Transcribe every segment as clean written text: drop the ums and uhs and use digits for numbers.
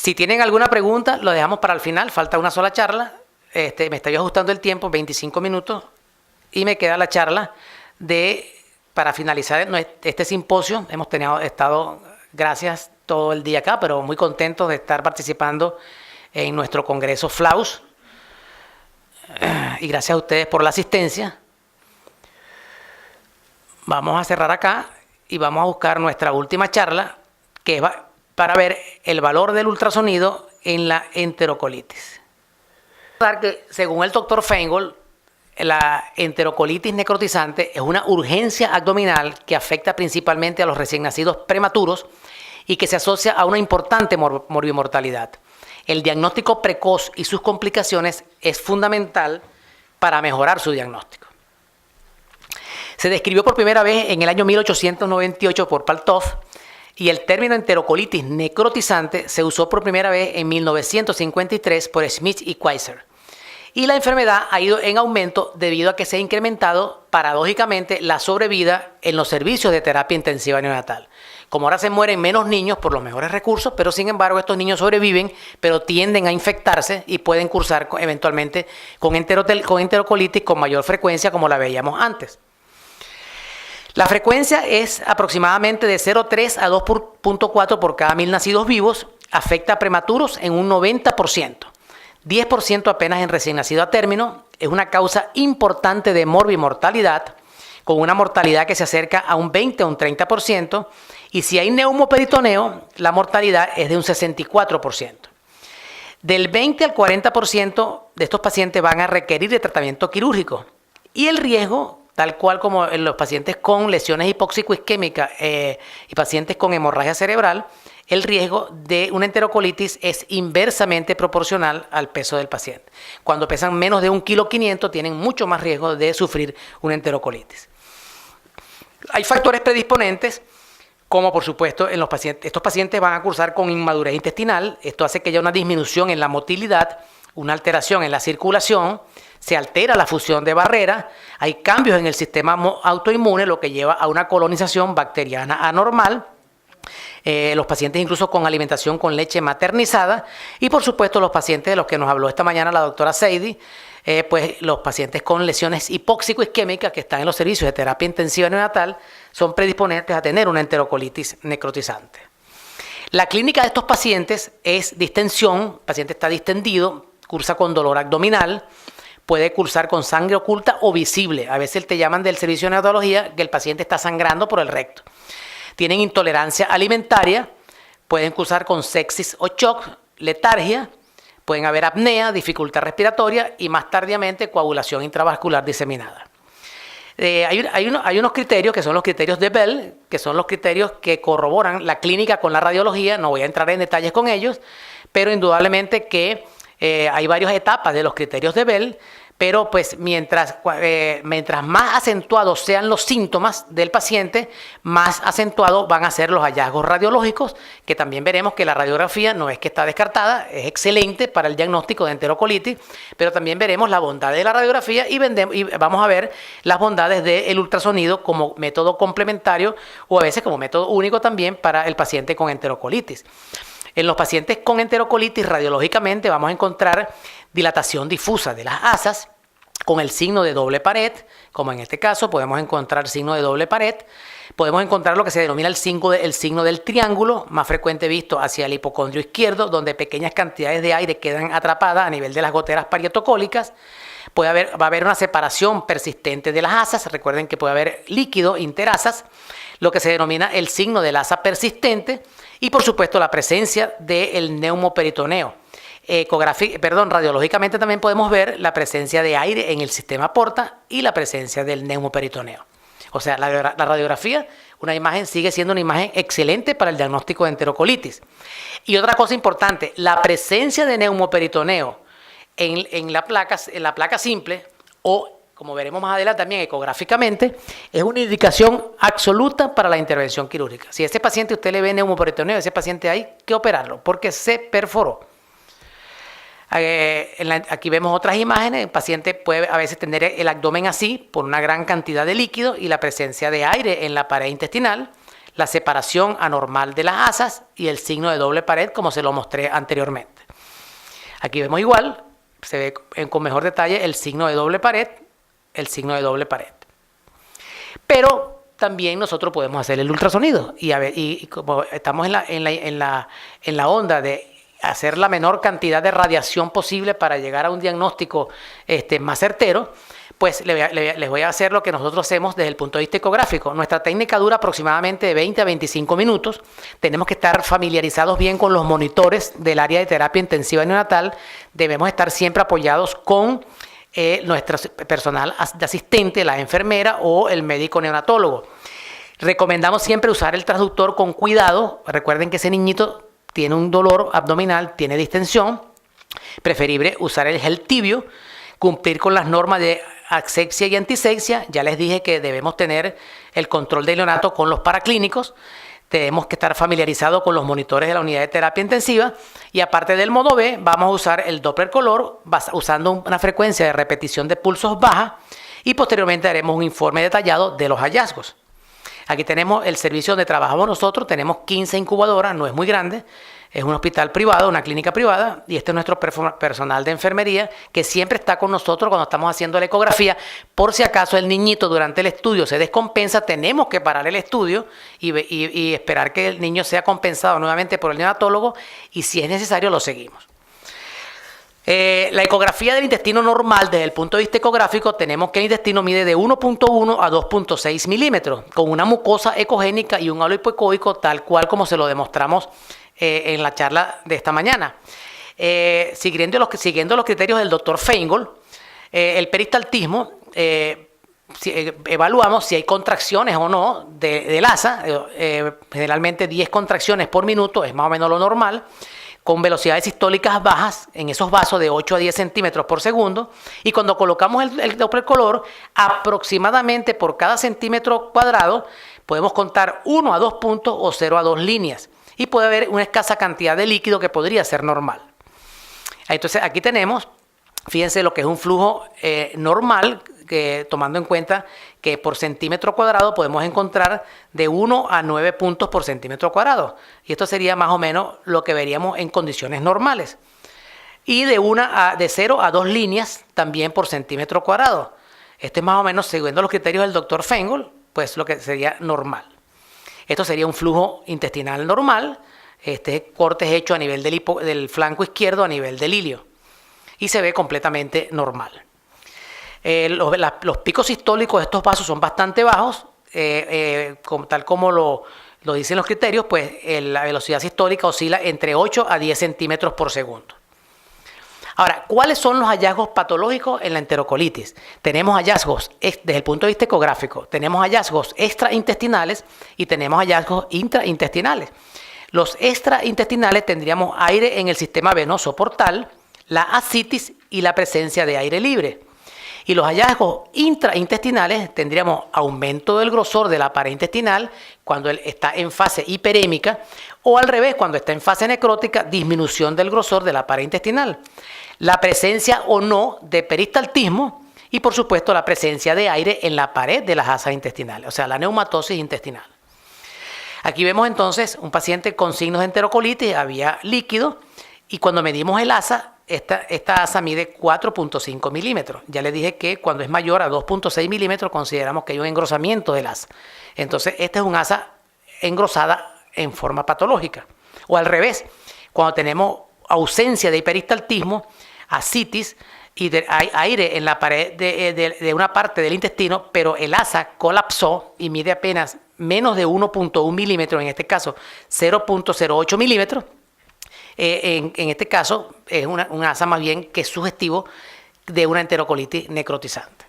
Si tienen alguna pregunta, lo dejamos para el final. Falta una sola charla. Me estoy ajustando el tiempo, 25 minutos. Y me queda la charla para finalizar este simposio. Hemos estado, gracias, todo el día acá, pero muy contentos de estar participando en nuestro congreso FLAUS. Y gracias a ustedes por la asistencia. Vamos a cerrar acá y vamos a buscar nuestra última charla, que es para ver el valor del ultrasonido en la enterocolitis. Que según el doctor Feingold, la enterocolitis necrotizante es una urgencia abdominal que afecta principalmente a los recién nacidos prematuros y que se asocia a una importante morbimortalidad. El diagnóstico precoz y sus complicaciones es fundamental para mejorar su diagnóstico. Se describió por primera vez en el año 1898 por Paltov y el término enterocolitis necrotizante se usó por primera vez en 1953 por Smith y Kaiser. Y la enfermedad ha ido en aumento debido a que se ha incrementado paradójicamente la sobrevida en los servicios de terapia intensiva neonatal. Como ahora se mueren menos niños por los mejores recursos, pero sin embargo estos niños sobreviven, pero tienden a infectarse y pueden cursar eventualmente con enterocolitis con mayor frecuencia como la veíamos antes. La frecuencia es aproximadamente de 0,3 a 2,4 por cada 1000 nacidos vivos, afecta a prematuros en un 90%. 10% apenas en recién nacido a término, es una causa importante de morbimortalidad, con una mortalidad que se acerca a un 20 o un 30%, y si hay neumoperitoneo, la mortalidad es de un 64%. Del 20 al 40% de estos pacientes van a requerir de tratamiento quirúrgico, y el riesgo, tal cual como en los pacientes con lesiones hipóxico-isquémicas y pacientes con hemorragia cerebral, el riesgo de una enterocolitis es inversamente proporcional al peso del paciente. Cuando pesan menos de 1,5 kg, tienen mucho más riesgo de sufrir una enterocolitis. Hay factores predisponentes, como por supuesto en los pacientes. Estos pacientes van a cursar con inmadurez intestinal. Esto hace que haya una disminución en la motilidad, una alteración en la circulación, se altera la función de barrera, hay cambios en el sistema autoinmune, lo que lleva a una colonización bacteriana anormal. Los pacientes incluso con alimentación con leche maternizada y por supuesto los pacientes de los que nos habló esta mañana la doctora Seidi, pues los pacientes con lesiones hipóxico-isquémicas que están en los servicios de terapia intensiva neonatal son predisponentes a tener una enterocolitis necrotizante. La clínica de estos pacientes es distensión, el paciente está distendido, cursa con dolor abdominal, puede cursar con sangre oculta o visible. A veces te llaman del servicio de neonatología que el paciente está sangrando por el recto. Tienen intolerancia alimentaria, pueden cursar con sepsis o shock, letargia, pueden haber apnea, dificultad respiratoria y más tardíamente coagulación intravascular diseminada. Hay unos criterios que son los criterios de Bell, que son los criterios que corroboran la clínica con la radiología. No voy a entrar en detalles con ellos, pero indudablemente que hay varias etapas de los criterios de Bell, pero pues mientras más acentuados sean los síntomas del paciente, más acentuados van a ser los hallazgos radiológicos, que también veremos que la radiografía no es que está descartada, es excelente para el diagnóstico de enterocolitis, pero también veremos la bondad de la radiografía y vamos a ver las bondades del ultrasonido como método complementario o a veces como método único también para el paciente con enterocolitis. En los pacientes con enterocolitis, radiológicamente vamos a encontrar dilatación difusa de las asas con el signo de doble pared, como en este caso podemos encontrar signo de doble pared. Podemos encontrar lo que se denomina el signo del triángulo, más frecuente visto hacia el hipocondrio izquierdo, donde pequeñas cantidades de aire quedan atrapadas a nivel de las goteras parietocólicas. Va a haber una separación persistente de las asas. Recuerden que puede haber líquido interasas, lo que se denomina el signo del asa persistente, y por supuesto la presencia del neumoperitoneo. Radiológicamente también podemos ver la presencia de aire en el sistema porta y la presencia del neumoperitoneo. O sea, la radiografía, una imagen sigue siendo una imagen excelente para el diagnóstico de enterocolitis. Y otra cosa importante, la presencia de neumoperitoneo en la placa simple o, como veremos más adelante también ecográficamente, es una indicación absoluta para la intervención quirúrgica. Si a ese paciente usted le ve neumoperitoneo, ese paciente hay que operarlo porque se perforó. Aquí vemos otras imágenes. El paciente puede a veces tener el abdomen así por una gran cantidad de líquido y la presencia de aire en la pared intestinal. la separación anormal de las asas y el signo de doble pared, como se lo mostré anteriormente. Aquí vemos igual, se ve con mejor detalle el signo de doble pared, el signo de doble pared. Pero también nosotros podemos hacer el ultrasonido y como estamos en la onda de hacer la menor cantidad de radiación posible para llegar a un diagnóstico más certero, pues les voy a hacer lo que nosotros hacemos desde el punto de vista ecográfico. Nuestra técnica dura aproximadamente de 20 a 25 minutos. Tenemos que estar familiarizados bien con los monitores del área de terapia intensiva neonatal. Debemos estar siempre apoyados con nuestro personal de asistente, la enfermera o el médico neonatólogo. Recomendamos siempre usar el transductor con cuidado. Recuerden que ese niñito tiene un dolor abdominal, tiene distensión. Preferible usar el gel tibio, cumplir con las normas de asepsia y antisepsia. Ya les dije que debemos tener el control del neonato con los paraclínicos. Tenemos que estar familiarizados con los monitores de la unidad de terapia intensiva. Y aparte del modo B, vamos a usar el Doppler color usando una frecuencia de repetición de pulsos baja. Y posteriormente haremos un informe detallado de los hallazgos. Aquí tenemos el servicio donde trabajamos nosotros. Tenemos 15 incubadoras, no es muy grande. Es un hospital privado, una clínica privada, y este es nuestro personal de enfermería que siempre está con nosotros cuando estamos haciendo la ecografía. Por si acaso el niñito durante el estudio se descompensa, tenemos que parar el estudio y esperar que el niño sea compensado nuevamente por el neonatólogo, y si es necesario lo seguimos. La ecografía del intestino normal, desde el punto de vista ecográfico, tenemos que el intestino mide de 1.1 a 2.6 milímetros, con una mucosa ecogénica y un halo hipoecoico, tal cual como se lo demostramos en la charla de esta mañana. Siguiendo los criterios del doctor Feingold, el peristaltismo, evaluamos si hay contracciones o no del asa, generalmente 10 contracciones por minuto es más o menos lo normal, con velocidades sistólicas bajas en esos vasos de 8 a 10 centímetros por segundo, y cuando colocamos el Doppler color, aproximadamente por cada centímetro cuadrado podemos contar 1 a 2 puntos o 0 a 2 líneas, y puede haber una escasa cantidad de líquido que podría ser normal. Entonces aquí tenemos, fíjense lo que es un flujo normal, que tomando en cuenta que por centímetro cuadrado podemos encontrar de 1 a 9 puntos por centímetro cuadrado. Y esto sería más o menos lo que veríamos en condiciones normales. Y de 0 a 2 líneas también por centímetro cuadrado. Esto es más o menos, siguiendo los criterios del doctor Feingold, pues lo que sería normal. Esto sería un flujo intestinal normal. Este corte es hecho a nivel del flanco izquierdo, a nivel del ilio. Y se ve completamente normal. Los picos sistólicos de estos vasos son bastante bajos, tal como lo dicen los criterios, pues la velocidad sistólica oscila entre 8 a 10 centímetros por segundo. Ahora, ¿cuáles son los hallazgos patológicos en la enterocolitis? Tenemos hallazgos desde el punto de vista ecográfico, tenemos hallazgos extraintestinales y tenemos hallazgos intraintestinales. Los extraintestinales tendríamos aire en el sistema venoso portal, la ascitis y la presencia de aire libre. Y los hallazgos intraintestinales tendríamos aumento del grosor de la pared intestinal cuando él está en fase hiperémica, o al revés, cuando está en fase necrótica, disminución del grosor de la pared intestinal. La presencia o no de peristaltismo y, por supuesto, la presencia de aire en la pared de las asas intestinales, o sea, la neumatosis intestinal. Aquí vemos entonces un paciente con signos de enterocolitis, había líquido, y cuando medimos el asa, esta asa mide 4.5 milímetros. Ya les dije que cuando es mayor a 2.6 milímetros consideramos que hay un engrosamiento del asa. Entonces, esta es un asa engrosada en forma patológica. O al revés, cuando tenemos ausencia de hiperistaltismo, ascitis, y hay aire en la pared de una parte del intestino, pero el asa colapsó y mide apenas menos de 1.1 milímetros, en este caso 0.08 milímetros, en este caso es una asa más bien que es sugestivo de una enterocolitis necrotizante.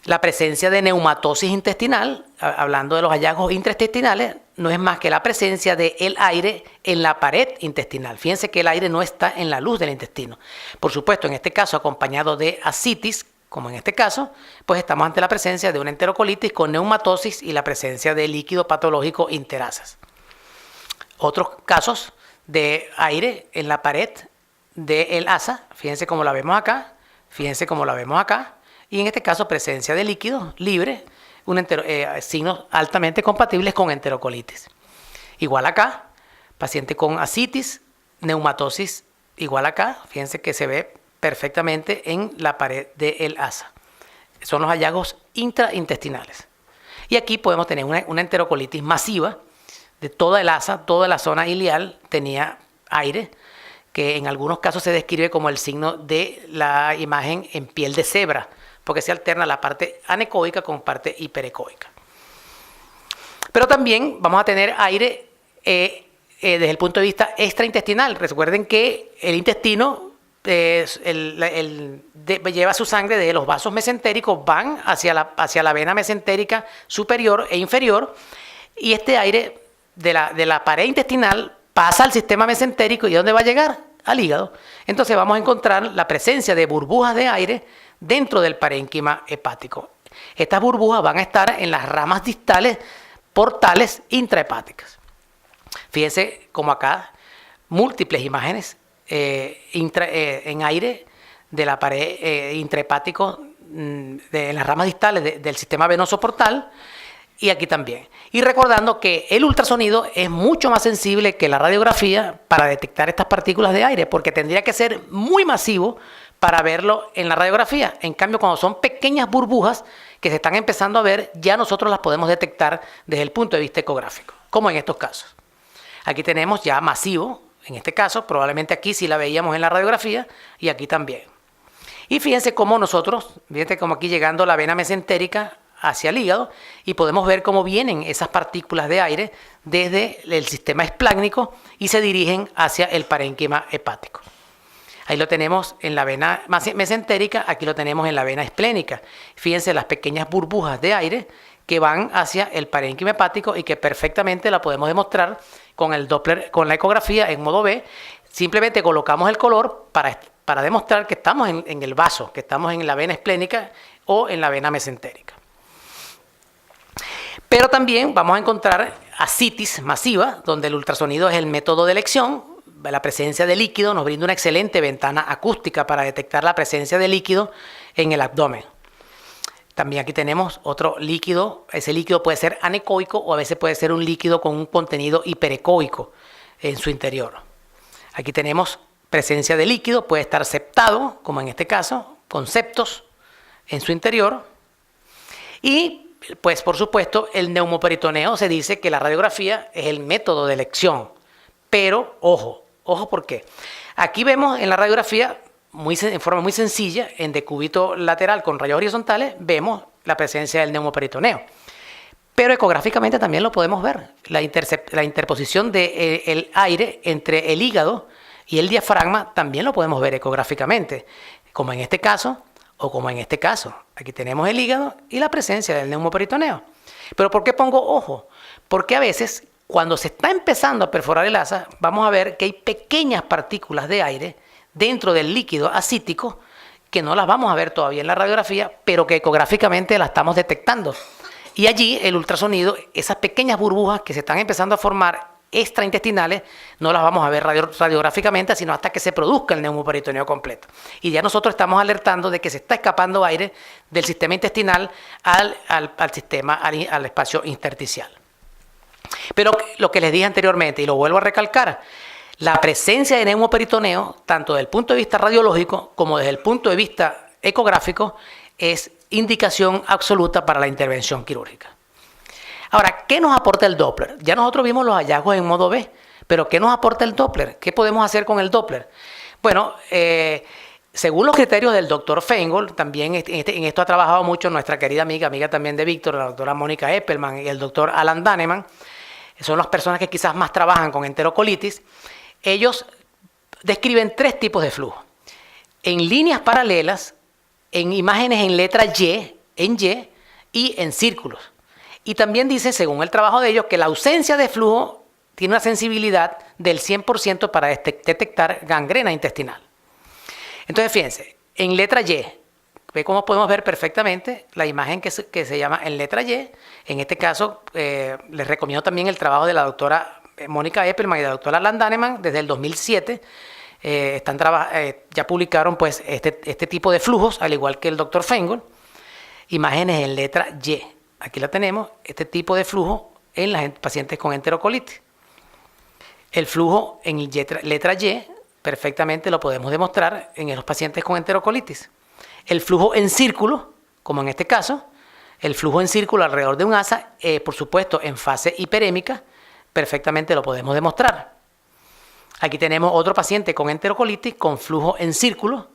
La presencia de neumatosis intestinal, hablando de los hallazgos intraintestinales, no es más que la presencia del aire en la pared intestinal. Fíjense que el aire no está en la luz del intestino. Por supuesto, en este caso acompañado de ascitis, como en este caso, pues estamos ante la presencia de una enterocolitis con neumatosis y la presencia de líquido patológico interasas. Otros casos de aire en la pared del asa, fíjense cómo la vemos acá, fíjense cómo la vemos acá, y en este caso presencia de líquido libre, signos altamente compatibles con enterocolitis. Igual acá, paciente con ascitis, neumatosis, igual acá, fíjense que se ve perfectamente en la pared del asa. Son los hallazgos intraintestinales. Y aquí podemos tener una enterocolitis masiva de toda el asa, toda la zona ileal tenía aire, que en algunos casos se describe como el signo de la imagen en piel de cebra, porque se alterna la parte anecoica con parte hiperecoica. Pero también vamos a tener aire desde el punto de vista extraintestinal. Recuerden que el intestino lleva su sangre de los vasos mesentéricos, van hacia la vena mesentérica superior e inferior, y este aire de la pared intestinal pasa al sistema mesentérico. ¿Y dónde va a llegar? Al hígado. Entonces vamos a encontrar la presencia de burbujas de aire dentro del parénquima hepático. Estas burbujas van a estar en las ramas distales portales intrahepáticas. Fíjense como acá múltiples imágenes en aire de la pared intrahepático en las ramas distales del sistema venoso portal, y aquí también. Y recordando que el ultrasonido es mucho más sensible que la radiografía para detectar estas partículas de aire, porque tendría que ser muy masivo para verlo en la radiografía. En cambio, cuando son pequeñas burbujas que se están empezando a ver, ya nosotros las podemos detectar desde el punto de vista ecográfico, como en estos casos. Aquí tenemos ya masivo, en este caso, probablemente aquí sí la veíamos en la radiografía, y aquí también. Y fíjense cómo fíjense como aquí llegando la vena mesentérica hacia el hígado, y podemos ver cómo vienen esas partículas de aire desde el sistema esplácnico y se dirigen hacia el parénquima hepático. Ahí lo tenemos en la vena mesentérica, aquí lo tenemos en la vena esplénica. Fíjense las pequeñas burbujas de aire que van hacia el parénquima hepático y que perfectamente la podemos demostrar con el Doppler, con la ecografía en modo B. Simplemente colocamos el color para demostrar que estamos en el vaso, que estamos en la vena esplénica o en la vena mesentérica. Pero también vamos a encontrar ascitis masiva, donde el ultrasonido es el método de elección. La presencia de líquido nos brinda una excelente ventana acústica para detectar la presencia de líquido en el abdomen. También aquí tenemos otro líquido. Ese líquido puede ser anecoico o a veces puede ser un líquido con un contenido hiperecoico en su interior. Aquí tenemos presencia de líquido, puede estar septado, como en este caso, con septos en su interior. Y pues por supuesto el neumoperitoneo, se dice que la radiografía es el método de elección, pero ojo ¿por qué? Aquí vemos en la radiografía en forma muy sencilla, en decúbito lateral con rayos horizontales, vemos la presencia del neumoperitoneo, pero ecográficamente también lo podemos ver, la interposición del aire entre el hígado y el diafragma también lo podemos ver ecográficamente, como en este caso o como en este caso. Aquí tenemos el hígado y la presencia del neumoperitoneo. Pero ¿por qué pongo ojo? Porque a veces, cuando se está empezando a perforar el asa, vamos a ver que hay pequeñas partículas de aire dentro del líquido ascítico que no las vamos a ver todavía en la radiografía, pero que ecográficamente las estamos detectando. Y allí el ultrasonido, esas pequeñas burbujas que se están empezando a formar extraintestinales, no las vamos a ver radiográficamente, sino hasta que se produzca el neumoperitoneo completo. Y ya nosotros estamos alertando de que se está escapando aire del sistema intestinal al espacio intersticial. Pero lo que les dije anteriormente, y lo vuelvo a recalcar, la presencia de neumoperitoneo, tanto desde el punto de vista radiológico como desde el punto de vista ecográfico, es indicación absoluta para la intervención quirúrgica. Ahora, ¿qué nos aporta el Doppler? Ya nosotros vimos los hallazgos en modo B, pero ¿qué nos aporta el Doppler? ¿Qué podemos hacer con el Doppler? Bueno, según los criterios del doctor Feingold, también en esto ha trabajado mucho nuestra querida amiga también de Víctor, la doctora Mónica Eppelman y el doctor Alan Daneman. Son las personas que quizás más trabajan con enterocolitis. Ellos describen 3 tipos de flujo. En líneas paralelas, en imágenes en letra Y, y en círculos. Y también dice, según el trabajo de ellos, que la ausencia de flujo tiene una sensibilidad del 100% para detectar gangrena intestinal. Entonces, fíjense, en letra Y, ve cómo podemos ver perfectamente la imagen que se llama en letra Y. En este caso, les recomiendo también el trabajo de la doctora Mónica Eppelman y la doctora Alan Daneman desde el 2007. Ya publicaron pues este tipo de flujos, al igual que el doctor Feingold. Imágenes en letra Y. aquí la tenemos, este tipo de flujo en las pacientes con enterocolitis. El flujo en letra Y perfectamente lo podemos demostrar en los pacientes con enterocolitis. El flujo en círculo, como en este caso, el flujo en círculo alrededor de un asa, por supuesto en fase hiperémica, perfectamente lo podemos demostrar. Aquí tenemos otro paciente con enterocolitis con flujo en círculo.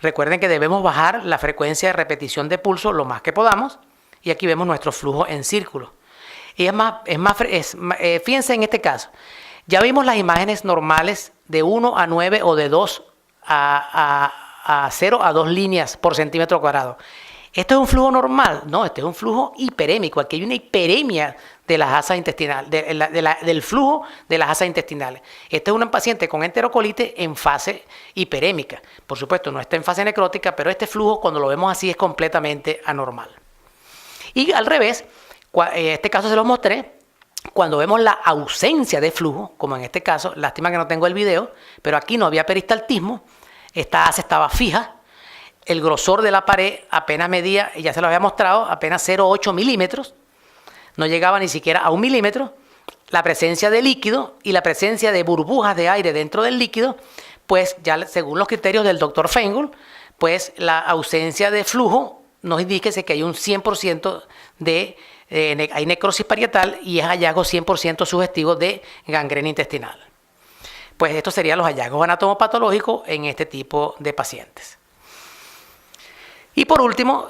Recuerden que debemos bajar la frecuencia de repetición de pulso lo más que podamos. Y aquí vemos nuestro flujo en círculo. Y fíjense en este caso. Ya vimos las imágenes normales de 1 a 9 o de 2 a 0 a 2 líneas por centímetro cuadrado. ¿Esto es un flujo normal? No, este es un flujo hiperémico. Aquí hay una hiperemia de las asas intestinales, del flujo de las asas intestinales. Este es un paciente con enterocolitis en fase hiperémica. Por supuesto, no está en fase necrótica, pero este flujo, cuando lo vemos así, es completamente anormal. Y al revés, en este caso se los mostré, cuando vemos la ausencia de flujo, como en este caso, lástima que no tengo el video, pero aquí no había peristaltismo, esta asa estaba fija, el grosor de la pared apenas medía, ya se lo había mostrado, apenas 0,8 milímetros, no llegaba ni siquiera a 1 milímetro. La presencia de líquido y la presencia de burbujas de aire dentro del líquido, pues ya según los criterios del doctor Feingold, pues la ausencia de flujo nos indica que hay un 100% hay necrosis parietal y es hallazgo 100% sugestivo de gangrena intestinal. Pues estos serían los hallazgos anatomopatológicos en este tipo de pacientes. Y por último,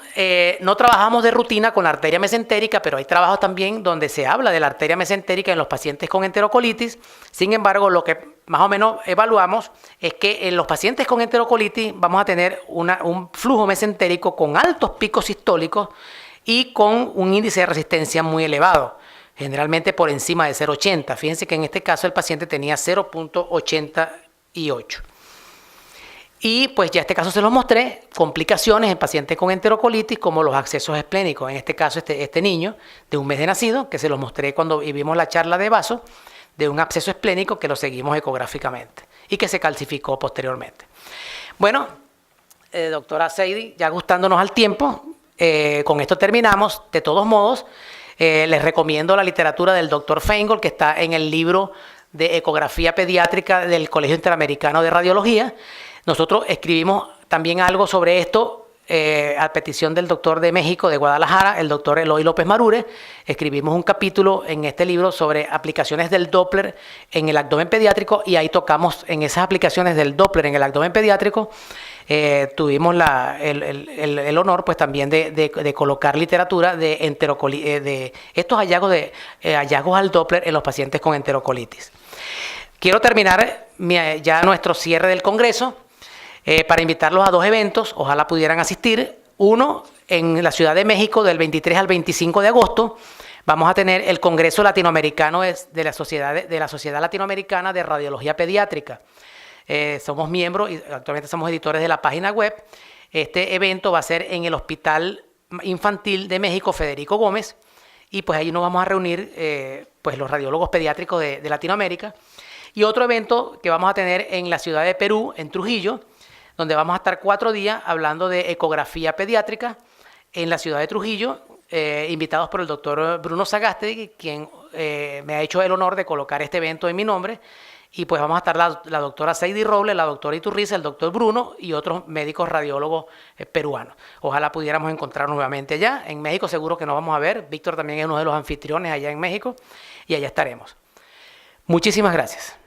no trabajamos de rutina con la arteria mesentérica, pero hay trabajos también donde se habla de la arteria mesentérica en los pacientes con enterocolitis. Sin embargo, lo que más o menos evaluamos es que en los pacientes con enterocolitis vamos a tener un flujo mesentérico con altos picos sistólicos y con un índice de resistencia muy elevado, generalmente por encima de 0,80. Fíjense que en este caso el paciente tenía 0,88. Y pues ya este caso se los mostré, complicaciones en pacientes con enterocolitis como los abscesos esplénicos. En este caso este niño de 1 mes de nacido, que se los mostré cuando vimos la charla de vaso, de un absceso esplénico que lo seguimos ecográficamente y que se calcificó posteriormente. Bueno, doctora Seidi, ya gustándonos al tiempo, con esto terminamos. De todos modos, les recomiendo la literatura del doctor Feingold, que está en el libro de ecografía pediátrica del Colegio Interamericano de Radiología. Nosotros escribimos también algo sobre esto a petición del doctor de México, de Guadalajara, el doctor Eloy López Marure. Escribimos un capítulo en este libro sobre aplicaciones del Doppler en el abdomen pediátrico y ahí tocamos en esas aplicaciones del Doppler en el abdomen pediátrico. Tuvimos el honor pues también de colocar literatura de estos hallazgos al Doppler en los pacientes con enterocolitis. Quiero terminar ya nuestro cierre del congreso para invitarlos a 2 eventos, ojalá pudieran asistir. Uno en la Ciudad de México del 23 al 25 de agosto. Vamos a tener el Congreso Latinoamericano de la Sociedad Latinoamericana de Radiología Pediátrica. Somos miembros y actualmente somos editores de la página web. Este evento va a ser en el Hospital Infantil de México Federico Gómez y pues ahí nos vamos a reunir pues los radiólogos pediátricos de Latinoamérica. Y otro evento que vamos a tener en la ciudad de Perú, en Trujillo, donde vamos a estar 4 días hablando de ecografía pediátrica en la ciudad de Trujillo, invitados por el doctor Bruno Sagasti, quien me ha hecho el honor de colocar este evento en mi nombre. Y pues vamos a estar la doctora Seidi Robles, la doctora Iturriza, el doctor Bruno y otros médicos radiólogos peruanos. Ojalá pudiéramos encontrarnos nuevamente allá. En México seguro que nos vamos a ver. Víctor también es uno de los anfitriones allá en México y allá estaremos. Muchísimas gracias.